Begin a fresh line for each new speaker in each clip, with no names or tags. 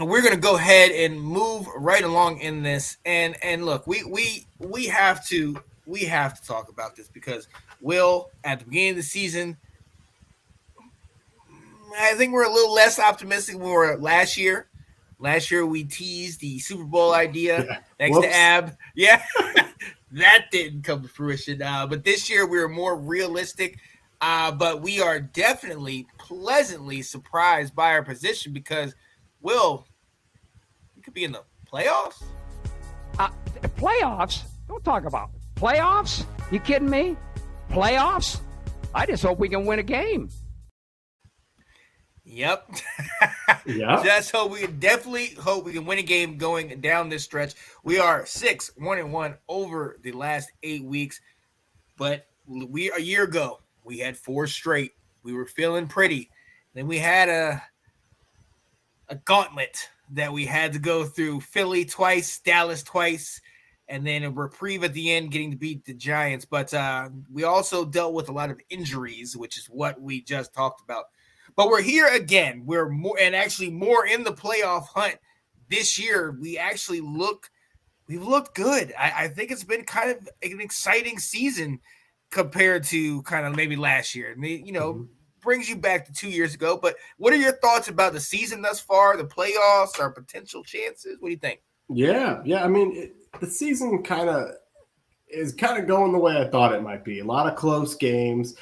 we're gonna go ahead and move right along in this. And look, we have to talk about this because Will, at the beginning of the season, I think we're a little less optimistic than we were last year. Last year we teased the Super Bowl idea
Yeah.
next to
Whoops.
Ab. Yeah, that didn't come to fruition. But this year we were more realistic. But we are definitely pleasantly surprised by our position because, Will, we could be in the playoffs.
Uh, Playoffs? Don't talk about playoffs. You kidding me? Playoffs? I just hope we can win a game.
Yep.
Yeah.
Just hope we definitely hope we can win a game going down this stretch. We are 6-1-1 over the last 8 weeks, but we a year ago we had four straight. We were feeling pretty. Then we had a gauntlet that we had to go through: Philly twice, Dallas twice, and then a reprieve at the end, getting to beat the Giants. But we also dealt with a lot of injuries, which is what we just talked about. But we're here again. We're more and actually more in the playoff hunt this year. We've looked good. I think it's been kind of an exciting season compared to kind of maybe last year.
Mhm.
Brings you back to 2 years ago. But what are your thoughts about the season thus far, the playoffs, our potential chances? What do you think?
Yeah. Yeah. I mean, the season kind of going the way I thought it might be. A lot of close games.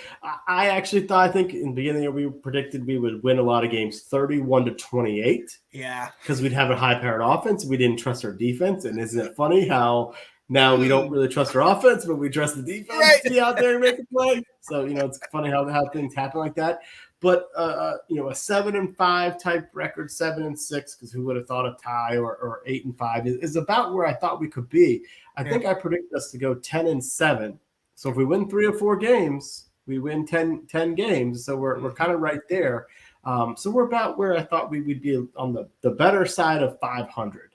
I actually thought, I think in the beginning of the year, we predicted we would win a lot of games 31-28
Yeah.
because we'd have a high powered offense. We didn't trust our defense. And isn't it funny how now we don't really trust our offense, but we trust the defense
Right.
to be out there and make a play? So, it's funny how things happen like that. But, a 7-5 type record, 7-6, because who would have thought a tie or 8-5 is about where I thought we could be. I think I predicted us to go 10-7. So if we win 3 or 4 games, we win 10 games. So we're kind of right there. So we're about where I thought we would be on the better side of 500.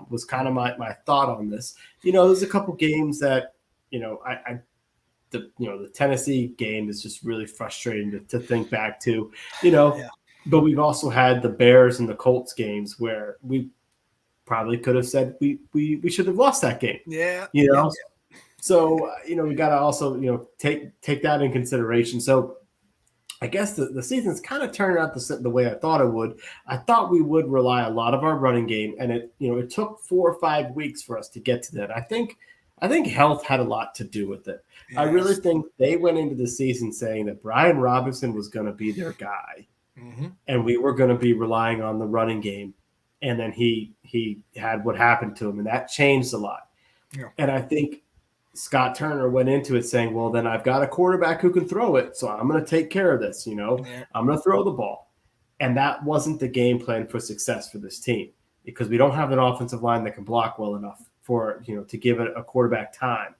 Was kind of my thought on this. There's a couple games that the Tennessee game is just really frustrating to think back to.
Yeah.
But we've also had the Bears and the Colts games where we probably could have said we should have lost that game.
Yeah.
So we got to also take that in consideration. So I guess the season's kind of turned out the way I thought it would. I thought we would rely a lot of our running game, and it took 4 or 5 weeks for us to get to that. I think health had a lot to do with it.
Yes.
I really think they went into the season saying that Brian Robinson was going to be their guy, and we were going to be relying on the running game. And then he had what happened to him, and that changed a lot.
Yeah.
And I think Scott Turner went into it saying, well, then I've got a quarterback who can throw it, so I'm going to take care of this, I'm going to throw the ball. And that wasn't the game plan for success for this team because we don't have an offensive line that can block well enough for, to give it a quarterback time.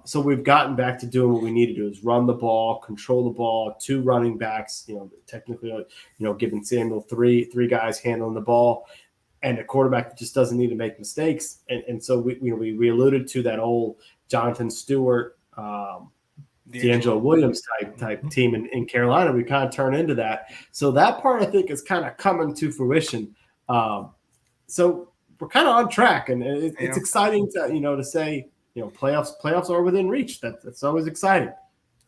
So we've gotten back to doing what we need to do is run the ball, control the ball, 2 running backs, technically, giving Samuel three guys handling the ball, and a quarterback that just doesn't need to make mistakes. And so we alluded to that old Jonathan Stewart, D'Angelo Williams type team in Carolina. We kind of turn into that. So that part I think is kind of coming to fruition. So we're kind of on track, and it's exciting to say. Playoffs are within reach. That's always exciting.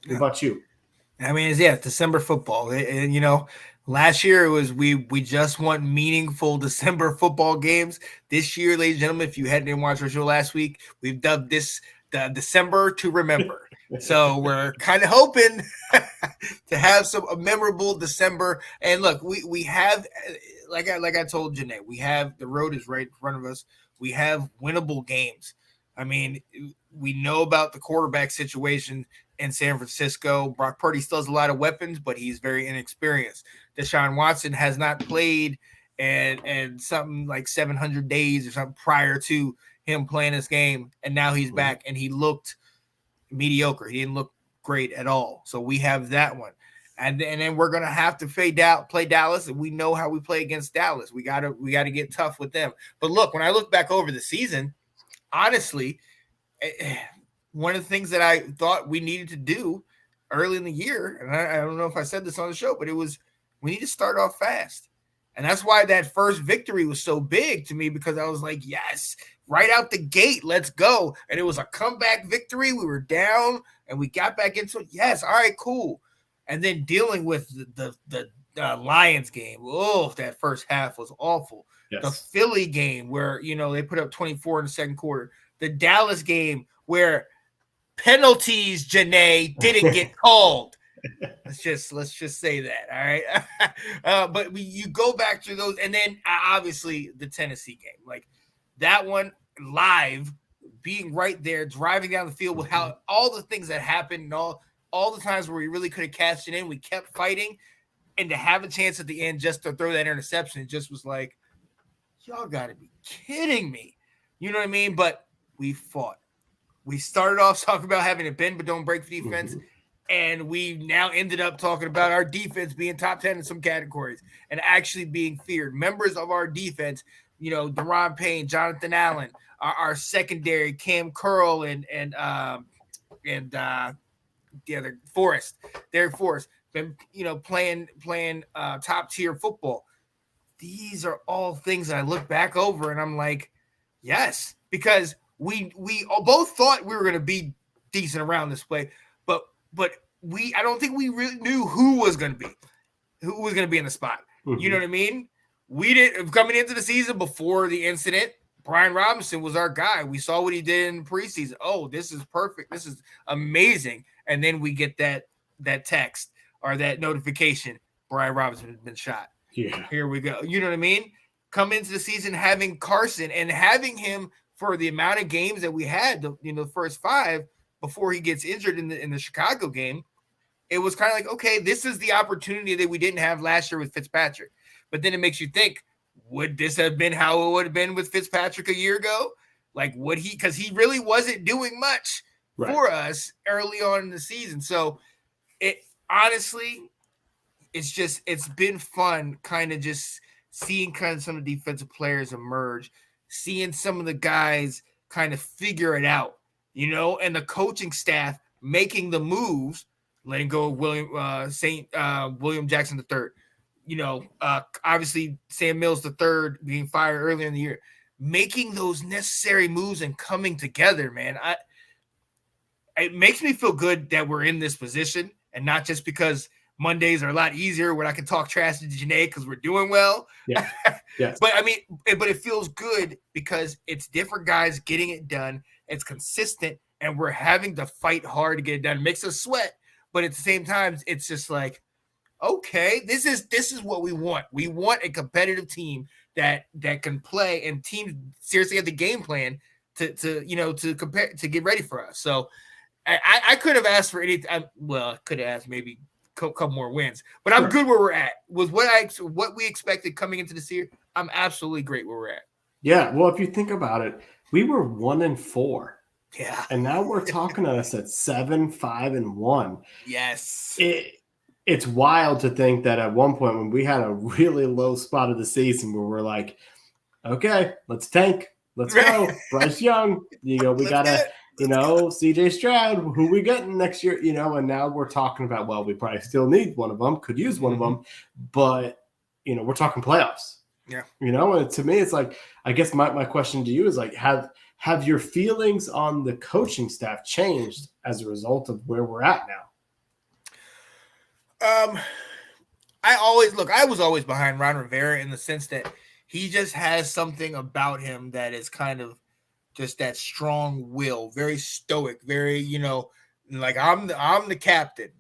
What about you?
I mean, it's December football. And last year it was we just want meaningful December football games. This year, ladies and gentlemen, if you hadn't watched our show last week, we've dubbed this the December to remember. So we're kind of hoping to have a memorable December. And look, we have, like I told Janae, we have the road is right in front of us. We have winnable games. I mean, we know about the quarterback situation in San Francisco. Brock Purdy still has a lot of weapons, but he's very inexperienced. Deshaun Watson has not played and something like 700 days or something prior to him playing this game, and now he's back, and he looked mediocre. He didn't look great at all. So we have that one. And then we're gonna have to play Dallas, and we know how we play against Dallas. We gotta get tough with them. But look, when I look back over the season, honestly, one of the things that I thought we needed to do early in the year, and I don't know if I said this on the show, but it was we need to start off fast. And that's why that first victory was so big to me, because I was like, yes, right out the gate, let's go. And it was a comeback victory. We were down and we got back into it. Yes, all right, cool. And then dealing with the Lions game. Oh, that first half was awful. Yes. The Philly game where, they put up 24 in the second quarter. The Dallas game where penalties, Janae, didn't get called. Let's just say that, all right? But you go back to those, and then obviously the Tennessee game. Like that one live, being right there, driving down the field with how all the things that happened and all the times where we really could have cashed it in, we kept fighting. And to have a chance at the end just to throw that interception, it just was like, y'all got to be kidding me. You know what I mean? But we fought. We started off talking about having a bend but don't break defense, and we now ended up talking about our defense being top 10 in some categories and actually being feared. Members of our defense, Deron Payne, Jonathan Allen, our secondary, Cam Curl, and the other Derek Forrest, been playing top tier football. These are all things that I look back over and I'm like, yes, because we both thought we were going to be decent around this way, but I don't think we really knew who was going to be in the spot. You know what I mean? We didn't, coming into the season before the incident, Brian Robinson was our guy. We saw what he did in preseason. Oh, this is perfect. This is amazing. And then we get that text or that notification. Brian Robinson has been shot.
Yeah.
Here we go. You know what I mean? Come into the season having Carson and having him for the amount of games that we had, the first 5 before he gets injured in the Chicago game. It was kind of like, okay, this is the opportunity that we didn't have last year with Fitzpatrick. But then it makes you think, would this have been how it would have been with Fitzpatrick a year ago? Like, would he? Because he really wasn't doing much for us early on in the season. So it honestly, it's been fun kind of just seeing kind of some of the defensive players emerge, seeing some of the guys kind of figure it out, and the coaching staff making the moves, letting go of William Jackson III. Obviously Sam Mills III being fired earlier in the year, making those necessary moves and coming together, man. It makes me feel good that we're in this position, and not just because Mondays are a lot easier when I can talk trash to Janae because we're doing well.
Yeah. Yes.
But it feels good because it's different guys getting it done. It's consistent, and we're having to fight hard to get it done. It makes us sweat, but at the same time, it's just like, okay, this is what we want. We want a competitive team that can play, and teams seriously have the game plan to compare, to get ready for us. So I could have asked for anything. Well, I could have asked maybe a couple more wins, but I'm good where we're at with what we expected coming into this year. I'm absolutely great where we're at.
Yeah. Well, if you think about it, we were 1-4.
Yeah.
And now we're talking to us at 7-5-1.
Yes.
It's wild to think that at one point when we had a really low spot of the season where we're like, okay, let's tank. Let's go. Bryce Young, we got to, CJ Stroud, who we getting next year, and now we're talking about, well, we probably still need one of them, could use one of them, but, we're talking playoffs.
Yeah.
And to me, it's like, I guess my question to you is like, have your feelings on the coaching staff changed as a result of where we're at now?
I was always behind Ron Rivera in the sense that he just has something about him that is kind of just that strong will, very stoic, very, like I'm the captain,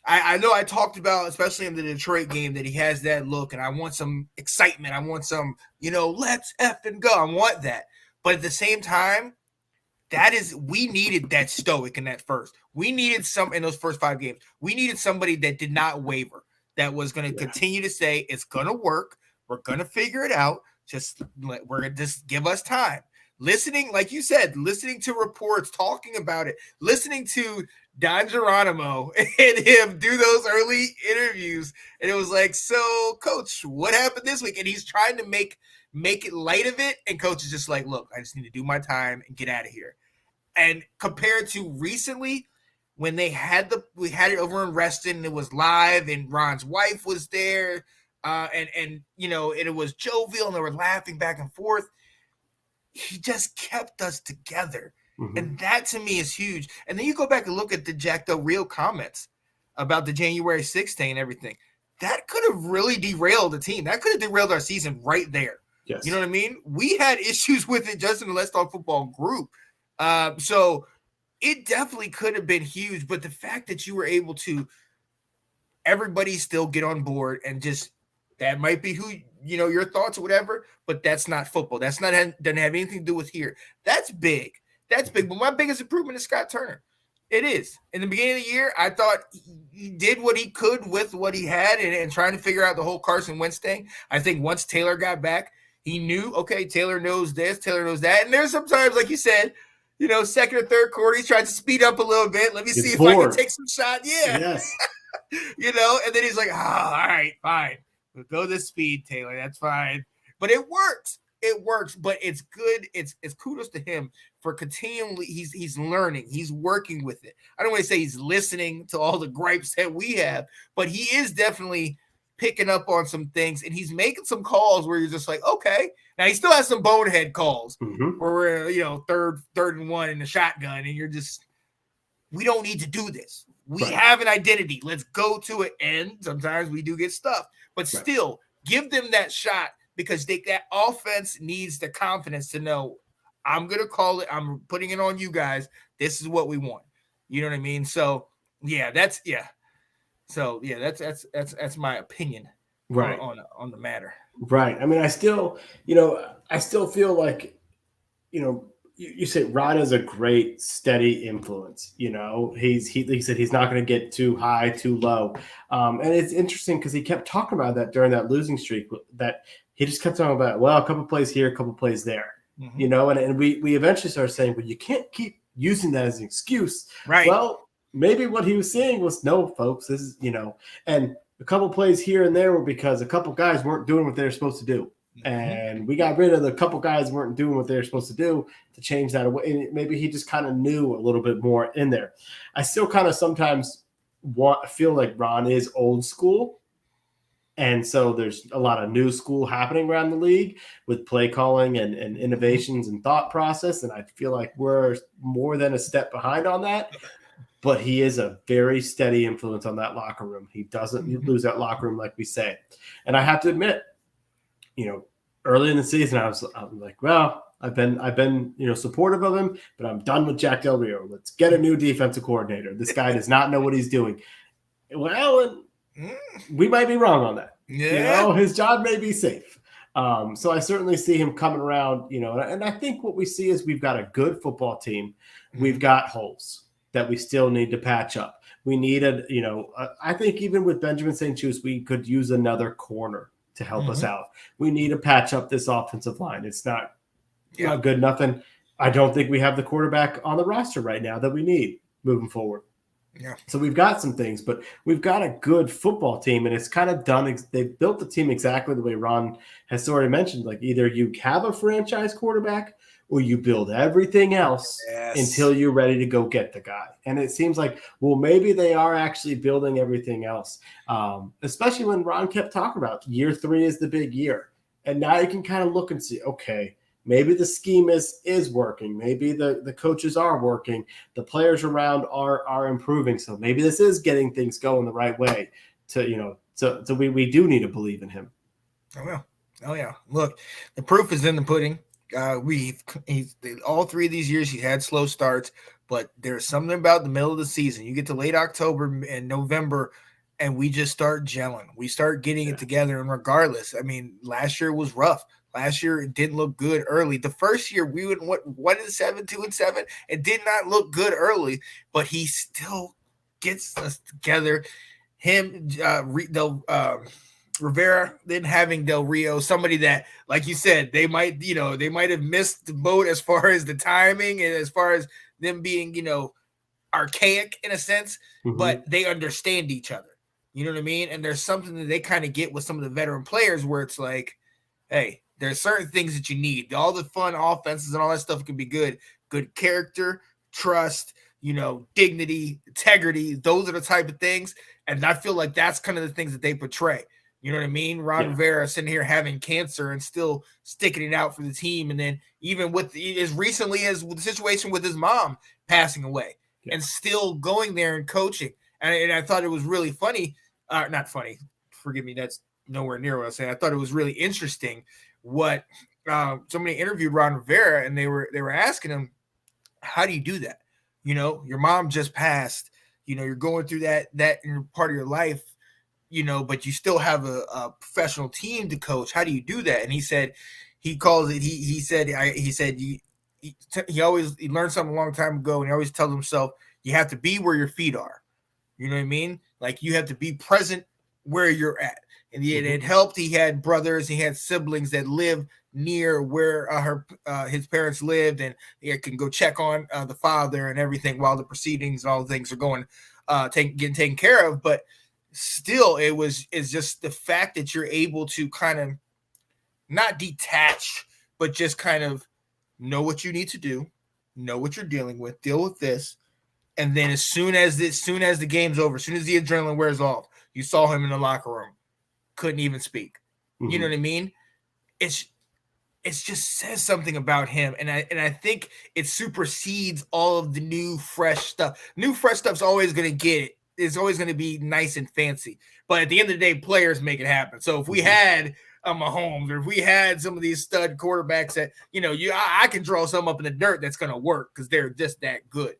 I know I talked about, especially in the Detroit game, that he has that look, and I want some excitement. I want some, let's effing go. I want that. But at the same time, we needed that stoic in that first. We needed in those first 5 games. We needed somebody that did not waver, that was going to continue to say, it's going to work. We're going to figure it out. We're going to just give us time. Listening, like you said, listening to reports, talking about it, listening to Don Geronimo and him do those early interviews. And it was like, so coach, what happened this week? And he's trying to make it light of it. And coach is just like, look, I just need to do my time and get out of here. And compared to recently, when we had it over in Reston, it was live and Ron's wife was there. and it was jovial and they were laughing back and forth. He just kept us together. Mm-hmm. And that to me is huge. And then you go back and look at the Jack Del Rio comments about the January 6th and everything. That could have really derailed the team. That could have derailed our season right there.
Yes.
You know what I mean? We had issues with it just in the Let's Talk Football group. So it definitely could have been huge. But the fact that you were able to everybody still get on board and just that might be who your thoughts or whatever, but that's not football. That's not doesn't have anything to do with here. That's big. That's big. But my biggest improvement is Scott Turner. It is. In the beginning of the year, I thought he did what he could with what he had and trying to figure out the whole Carson Wentz thing. I think once Taylor got back, he knew, okay, Taylor knows this, Taylor knows that. And there's sometimes, like you said, second or third quarter, he's trying to speed up a little bit. Let me see if I can take some shot. Yeah.
Yes.
And then he's like, all right, fine. We'll go this speed, Taylor. That's fine. But it works. It works, but it's good. It's kudos to him for continually. He's learning. He's working with it. I don't want to say he's listening to all the gripes that we have, but he is definitely picking up on some things, and he's making some calls where you're just like, okay. Now he still has some bonehead calls where we're third and one in the shotgun, and you're just, we don't need to do this. We have an identity. Let's go to it. And sometimes we do get stuff, but still give them that shot. Because that offense needs the confidence to know, I'm going to call it. I'm putting it on you guys. This is what we want. You know what I mean? So, that's my opinion on the matter.
Right. I mean, I still feel like, you say Ron is a great, steady influence. He said he's not going to get too high, too low. And it's interesting because he kept talking about that during that losing streak, that he just kept talking about, well, a couple plays here, a couple plays there, and we eventually started saying, well, you can't keep using that as an excuse.
Right.
Well, maybe what he was saying was, no, folks, this is, and a couple plays here and there were because a couple guys weren't doing what they were supposed to do. And we got rid of the couple guys who weren't doing what they were supposed to do to change that away. And maybe he just kind of knew a little bit more in there. I still kind of sometimes feel like Ron is old school. And so there's a lot of new school happening around the league with play calling and innovations and thought process. And I feel like we're more than a step behind on that. But he is a very steady influence on that locker room. He doesn't lose that locker room like we say. And I have to admit, early in the season, I'm like, well, I've been supportive of him, but I'm done with Jack Del Rio. Let's get a new defensive coordinator. This guy does not know what he's doing. Well, we might be wrong on that.
Yeah.
His job may be safe. So I certainly see him coming around, and I think what we see is we've got a good football team. We've got holes that we still need to patch up. We need I think even with Benjamin St-Juste, we could use another corner to help us out. We need to patch up this offensive line. It's not good enough. And I don't think we have the quarterback on the roster right now that we need moving forward.
Yeah.
So we've got some things, but we've got a good football team, and it's kind of done. They've built the team exactly the way Ron has already mentioned. Like either you have a franchise quarterback or you build everything else until you're ready to go get the guy. And it seems like, well, maybe they are actually building everything else, especially when Ron kept talking about year 3 is the big year. And now you can kind of look and see, okay, maybe the scheme is working. Maybe the coaches are working. The players around are improving. So maybe this is getting things going the right way so we do need to believe in him.
Oh yeah. Look, the proof is in the pudding. All 3 of these years he's had slow starts, but there's something about the middle of the season. You get to late October and November, and we just start gelling. We start getting it together. And regardless, I mean, last year was rough. Last year it didn't look good early. The first year we went 1-7, 2-7. It did not look good early, but he still gets us together. Him, Rivera, then having Del Rio, somebody that, like you said, they might have missed the boat as far as the timing and as far as them being, archaic in a sense, but they understand each other. You know what I mean? And there's something that they kind of get with some of the veteran players where it's like, hey, there's certain things that you need. All the fun offenses and all that stuff can be good. Good character, trust, dignity, integrity. Those are the type of things. And I feel like that's kind of the things that they portray. You know what I mean? Ron Rivera sitting here having cancer and still sticking it out for the team. And then even with as recently as the situation with his mom passing away and still going there and coaching. And I thought it was really funny. Not funny. Forgive me. That's nowhere near what I was saying. I thought it was really interesting what somebody interviewed Ron Rivera, and they were asking him, how do you do that? You know, your mom just passed, you know, you're going through that in part of your life, you know, but you still have a professional team to coach. How do you do that? And he said, he calls it, he said he learned something a long time ago, and he always tells himself, you have to be where your feet are. You know what I mean? Like, you have to be present where you're at. And it helped. He had brothers, he had siblings that lived near where his parents lived, and he can go check on the father and everything while the proceedings and all the things are going, getting taken care of. But still, it's just the fact that you're able to kind of not detach, but just kind of know what you need to do, know what you're dealing with, deal with this. And then as soon as the game's over, as soon as the adrenaline wears off, you saw him in the locker room, couldn't even speak. You know what I mean? It just says something about him, and I think it supersedes all of the new fresh stuff. New fresh stuff's always going to get it. It's always going to be nice and fancy. But at the end of the day, players make it happen. So if we had a Mahomes, or if we had some of these stud quarterbacks that, you know, I can draw some up in the dirt that's going to work because they're just that good.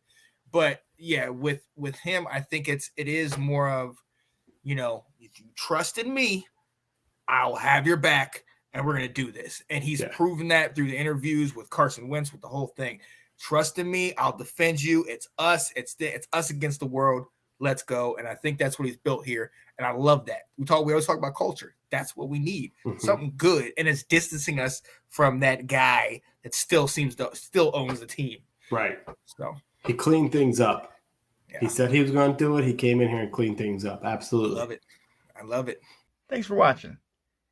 But yeah, with him, I think it is more of, you know, if you trust in me, I'll have your back, and we're going to do this. And he's proven that through the interviews with Carson Wentz, with the whole thing. Trust in me. I'll defend you. It's us. It's us against the world. Let's go. And I think that's what he's built here. And I love that. We always talk about culture. That's what we need. Something good. And it's distancing us from that guy that still owns the team.
Right.
So
he cleaned things up. Yeah. He said he was going to do it. He came in here and cleaned things up. Absolutely.
I love it.
Thanks for watching.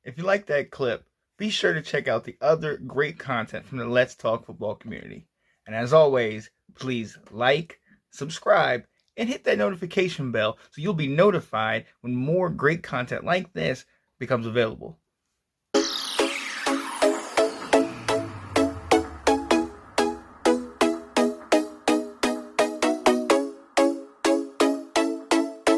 If you like that clip, be sure to check out the other great content from the Let's Talk Football community. And as always, please like, subscribe, and hit that notification bell so you'll be notified when more great content like this becomes available.